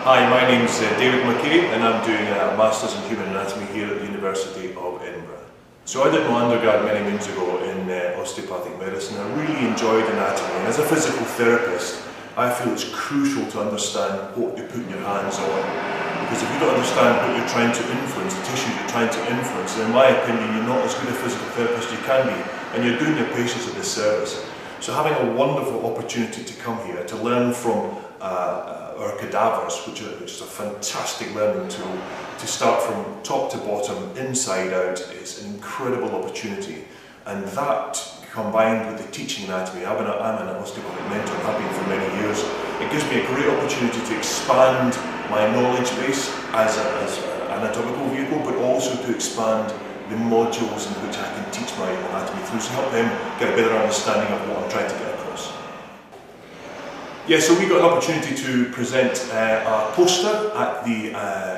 Hi, my name's David Maccabe and I'm doing a Masters in Human Anatomy here at the University of Edinburgh. So I did my undergrad many moons ago in osteopathic medicine. I really enjoyed anatomy, and as a physical therapist I feel it's crucial to understand what you're putting your hands on, because if you don't understand what you're trying to influence, the tissue you're trying to influence, then in my opinion you're not as good a physical therapist you can be, and you're doing your patients a disservice. So having a wonderful opportunity to come here to learn from our cadavers, which is a fantastic learning tool, to start from top to bottom, inside out, is an incredible opportunity. And that, combined with the teaching anatomy, I'm an osteopathic mentor and have been for many years, it gives me a great opportunity to expand my knowledge base as an anatomical vehicle, but also to expand the modules in which I can teach my anatomy through to help them get a better understanding of what I'm trying to get across. Yeah, so we got an opportunity to present a poster at the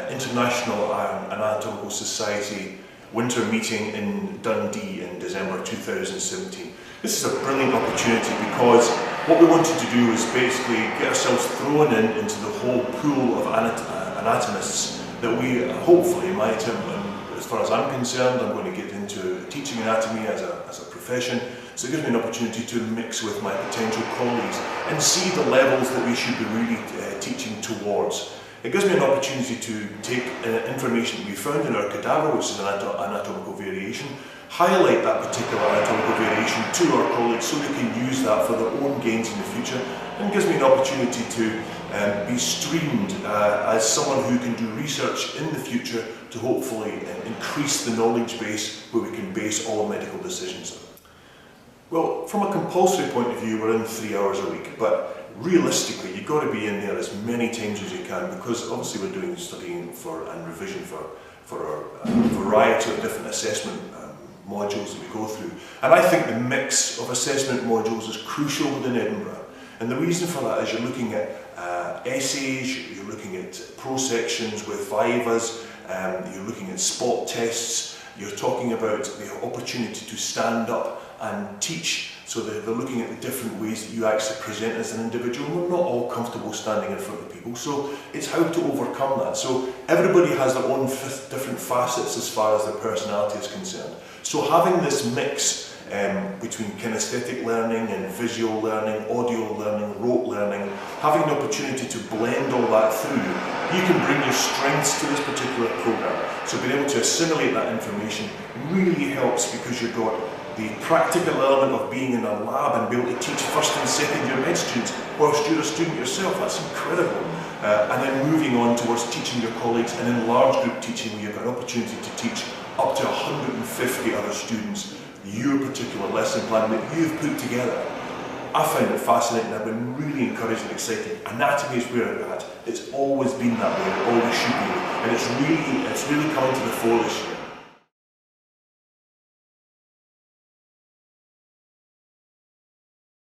International Anatomical Society winter meeting in Dundee in December 2017. This is a brilliant opportunity because what we wanted to do was basically get ourselves thrown into the whole pool of anatomists that we hopefully might have. As far as I'm concerned, I'm going to get into teaching anatomy as a profession, so it gives me an opportunity to mix with my potential colleagues and see the levels that we should be really teaching towards. It gives me an opportunity to take information we found in our cadaver, which is an anatomical variation, highlight that particular anatomical variation to our colleagues so they can use that for their own gains in the future, and gives me an opportunity to be streamed as someone who can do research in the future to hopefully increase the knowledge base where we can base all medical decisions on. Well, from a compulsory point of view, we're in 3 hours a week, but realistically you've got to be in there as many times as you can, because obviously we're doing studying and revision for a variety of different assessment modules that we go through. And I think the mix of assessment modules is crucial within Edinburgh. And the reason for that is you're looking at essays, you're looking at pro-sections with vivas, you're looking at spot tests, you're talking about the opportunity to stand up and teach, so they're looking at the different ways that you actually present as an individual. We're not all comfortable standing in front of people, so it's how to overcome that. So everybody has their own different facets as far as their personality is concerned. So having this mix between kinesthetic learning and visual learning, audio learning, rote learning, having the opportunity to blend all that through, you can bring your strengths to this particular program. So being able to assimilate that information really helps, because you've got the practical element of being in a lab and be able to teach first and second year med students whilst you're a student yourself. That's incredible. And then moving on towards teaching your colleagues, and in large group teaching where you've got an opportunity to teach up to 150 other students your particular lesson plan that you've put together. I find it fascinating. I've been really encouraged and excited. Anatomy is where it's at. It's always been that way. It always should be, and it's really coming to the fore this year.